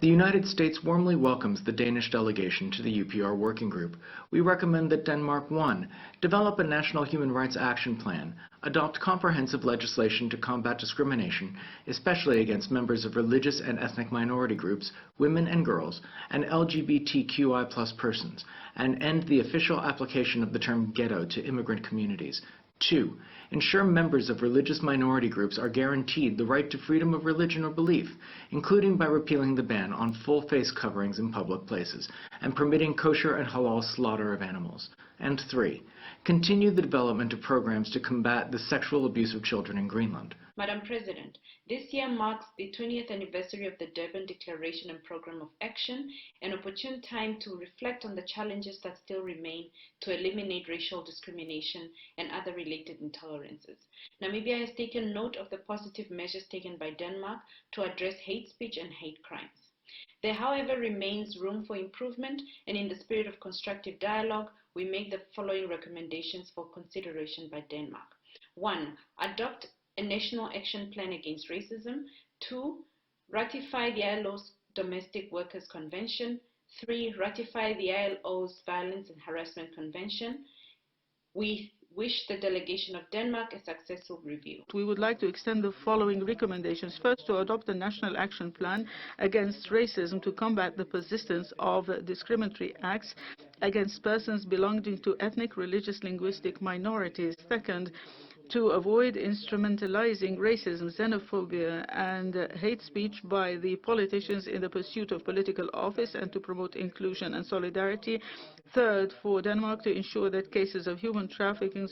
The United States warmly welcomes the Danish delegation to the UPR working group. We recommend that Denmark 1. Develop a national human rights action plan, adopt comprehensive legislation to combat discrimination, especially against members of religious and ethnic minority groups, women and girls, and LGBTQI+ persons, and end the official application of the term ghetto to immigrant communities. 2. Ensure members of religious minority groups are guaranteed the right to freedom of religion or belief, including by repealing the ban on full face coverings in public places and permitting kosher and halal slaughter of animals. And 3. Continue the development of programs to combat the sexual abuse of children in Greenland. Madam President, this year marks the 20th anniversary of the Durban Declaration and Programme of Action, an opportune time to reflect on the challenges that still remain to eliminate racial discrimination and other related intolerances. Namibia has taken note of the positive measures taken by Denmark to address hate speech and hate crimes. There, however, remains room for improvement, and in the spirit of constructive dialogue, we make the following recommendations for consideration by Denmark. 1. Adopt a national action plan against racism. 2. Ratify the ILO's Domestic Workers Convention. 3. Ratify the ILO's Violence and Harassment Convention. We wish the delegation of Denmark a successful review. We would like to extend the following recommendations. First, to adopt a national action plan against racism to combat the persistence of discriminatory acts against persons belonging to ethnic, religious, linguistic minorities. Second, to avoid instrumentalizing racism, xenophobia, and hate speech by the politicians in the pursuit of political office and to promote inclusion and solidarity. Third, for Denmark to ensure that cases of human trafficking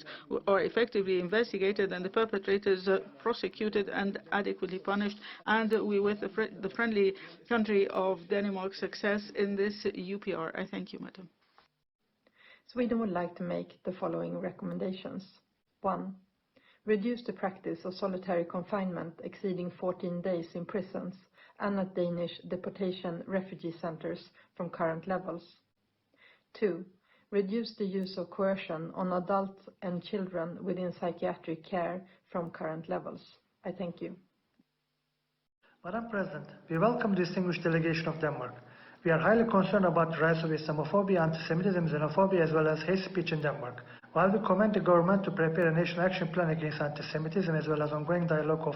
are effectively investigated and the perpetrators prosecuted and adequately punished. And we wish the friendly country of Denmark success in this UPR. I thank you, Madam. Sweden would like to make the following recommendations. 1. Reduce the practice of solitary confinement exceeding 14 days in prisons and at Danish deportation refugee centers from current levels. 2. Reduce the use of coercion on adults and children within psychiatric care from current levels. I thank you. Madam President, we welcome the distinguished delegation of Denmark. We are highly concerned about the rise of Islamophobia, anti-Semitism, xenophobia, as well as hate speech in Denmark. While we commend the government to prepare a national action plan against anti-Semitism, as well as ongoing dialogue of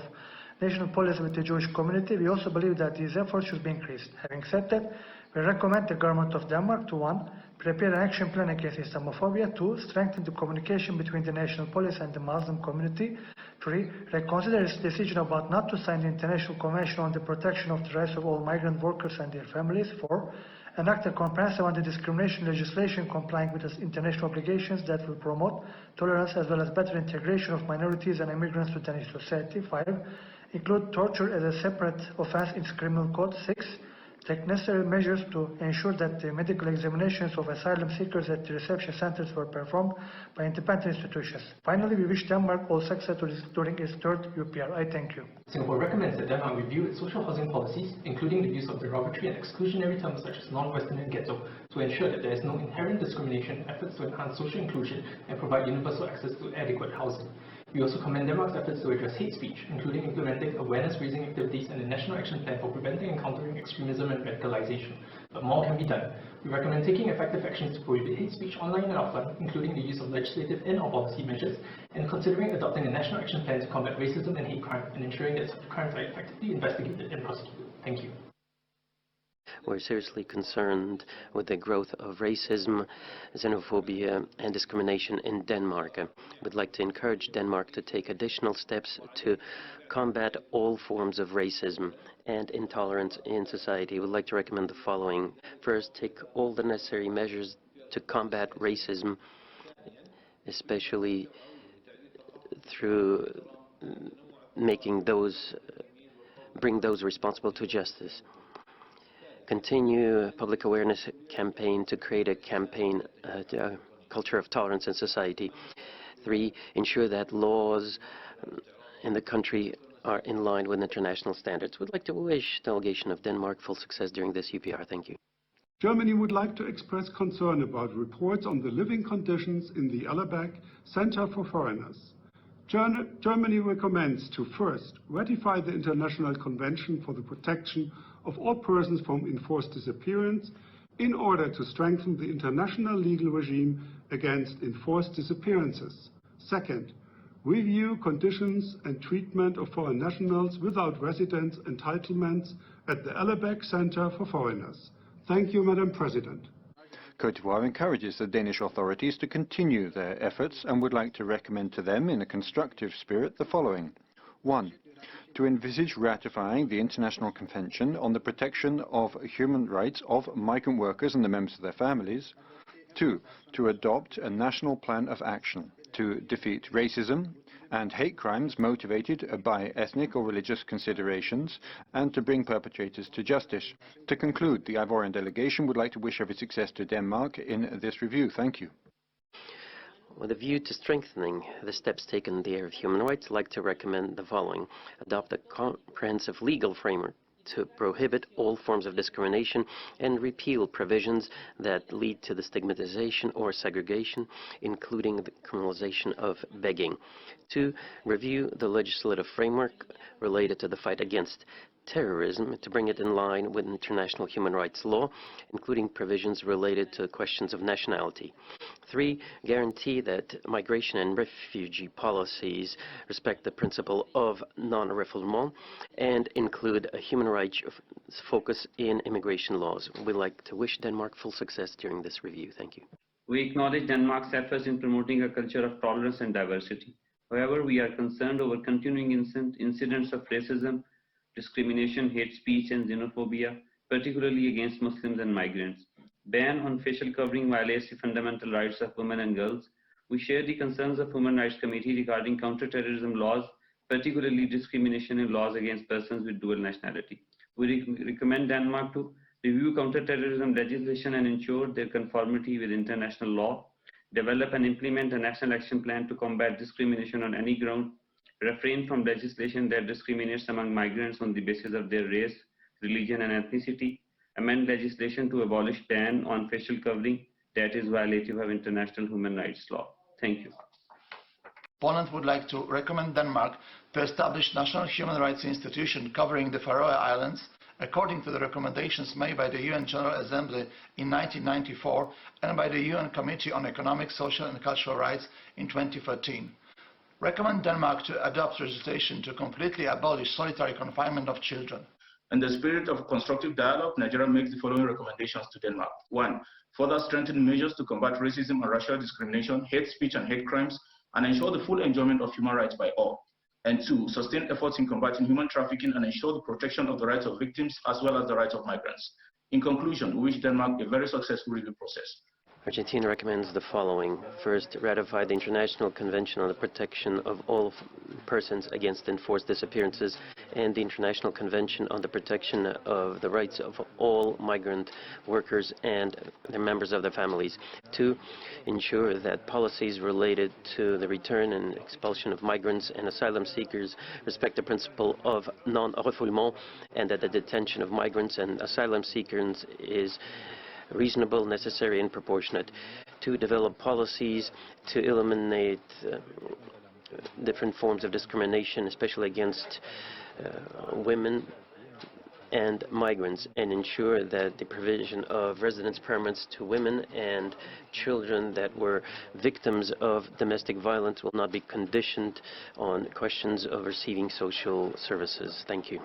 national policy with the Jewish community, we also believe that these efforts should be increased. Having said that, we recommend the government of Denmark to 1. Prepare an action plan against Islamophobia. 2. Strengthen the communication between the national police and the Muslim community. 3. Reconsider its decision about not to sign the International Convention on the Protection of the Rights of All Migrant Workers and their families. 4. Enact a comprehensive anti-discrimination legislation complying with its international obligations that will promote tolerance as well as better integration of minorities and immigrants to Danish society. 5. Include torture as a separate offense in its criminal code. 6. Take necessary measures to ensure that the medical examinations of asylum seekers at the reception centers were performed by independent institutions. Finally, we wish Denmark all success during its third UPR. I thank you. Singapore recommends that Denmark review its social housing policies, including the use of derogatory and exclusionary terms such as non-Western and ghetto, to ensure that there is no inherent discrimination, efforts to enhance social inclusion, and provide universal access to adequate housing. We also commend Denmark's efforts to address hate speech, including implementing awareness-raising activities and a national action plan for preventing and countering extremism and radicalization. But more can be done. We recommend taking effective actions to prohibit hate speech online and offline, including the use of legislative and/or policy measures, and considering adopting a national action plan to combat racism and hate crime, and ensuring that such crimes are effectively investigated and prosecuted. Thank you. We're seriously concerned with the growth of racism, xenophobia, and discrimination in Denmark. We'd like to encourage Denmark to take additional steps to combat all forms of racism and intolerance in society. We'd like to recommend the following. First, take all the necessary measures to combat racism, especially through bring those responsible to justice. Continue a public awareness campaign to create a culture of tolerance in society. 3. Ensure that laws in the country are in line with international standards. We'd like to wish the delegation of Denmark full success during this UPR. Thank you. Germany would like to express concern about reports on the living conditions in the Allerbach Center for Foreigners. Germany recommends to first ratify the International Convention for the Protection of all persons from enforced disappearance in order to strengthen the international legal regime against enforced disappearances. Second, review conditions and treatment of foreign nationals without residence entitlements at the Allebeck Center for Foreigners. Thank you, Madam President. Côte d'Ivoire encourages the Danish authorities to continue their efforts and would like to recommend to them in a constructive spirit the following. 1. To envisage ratifying the International Convention on the Protection of Human Rights of Migrant Workers and the members of their families. 2. To adopt a national plan of action to defeat racism and hate crimes motivated by ethnic or religious considerations and to bring perpetrators to justice. To conclude, the Ivorian delegation would like to wish every success to Denmark in this review. Thank you. With a view to strengthening the steps taken in the area of human rights, I'd like to recommend the following. Adopt a comprehensive legal framework to prohibit all forms of discrimination and repeal provisions that lead to the stigmatization or segregation, including the criminalization of begging. 2. Review the legislative framework related to the fight against terrorism to bring it in line with international human rights law, including provisions related to questions of nationality. 3. Guarantee that migration and refugee policies respect the principle of non-refoulement and include a human rights focus in immigration laws. We'd like to wish Denmark full success during this review. Thank you. We acknowledge Denmark's efforts in promoting a culture of tolerance and diversity. However, we are concerned over continuing incidents of racism, discrimination, hate speech, and xenophobia, particularly against Muslims and migrants. Ban on facial covering violates the fundamental rights of women and girls. We share the concerns of Human Rights Committee regarding counterterrorism laws, particularly discrimination in laws against persons with dual nationality. We recommend Denmark to review counterterrorism legislation and ensure their conformity with international law, develop and implement a national action plan to combat discrimination on any ground, refrain from legislation that discriminates among migrants on the basis of their race, religion, and ethnicity, amend legislation to abolish ban on facial covering that is violative of international human rights law. Thank you. Poland would like to recommend Denmark to establish national human rights institution covering the Faroe Islands according to the recommendations made by the UN General Assembly in 1994 and by the UN Committee on Economic, Social and Cultural Rights in 2013. Recommend Denmark to adopt legislation to completely abolish solitary confinement of children. In the spirit of constructive dialogue, Nigeria makes the following recommendations to Denmark. 1. Further strengthen measures to combat racism and racial discrimination, hate speech and hate crimes, and ensure the full enjoyment of human rights by all. And 2. Sustain efforts in combating human trafficking and ensure the protection of the rights of victims as well as the rights of migrants. In conclusion, we wish Denmark a very successful review process. Argentina recommends the following. First, ratify the International Convention on the Protection of all Persons Against Enforced Disappearances and the International Convention on the Protection of the Rights of all Migrant Workers and their members of their families. 2, ensure that policies related to the return and expulsion of migrants and asylum seekers respect the principle of non-refoulement and that the detention of migrants and asylum seekers is reasonable, necessary, and proportionate. 2, develop policies to eliminate different forms of discrimination, especially against women and migrants, and ensure that the provision of residence permits to women and children that were victims of domestic violence will not be conditioned on questions of receiving social services. Thank you.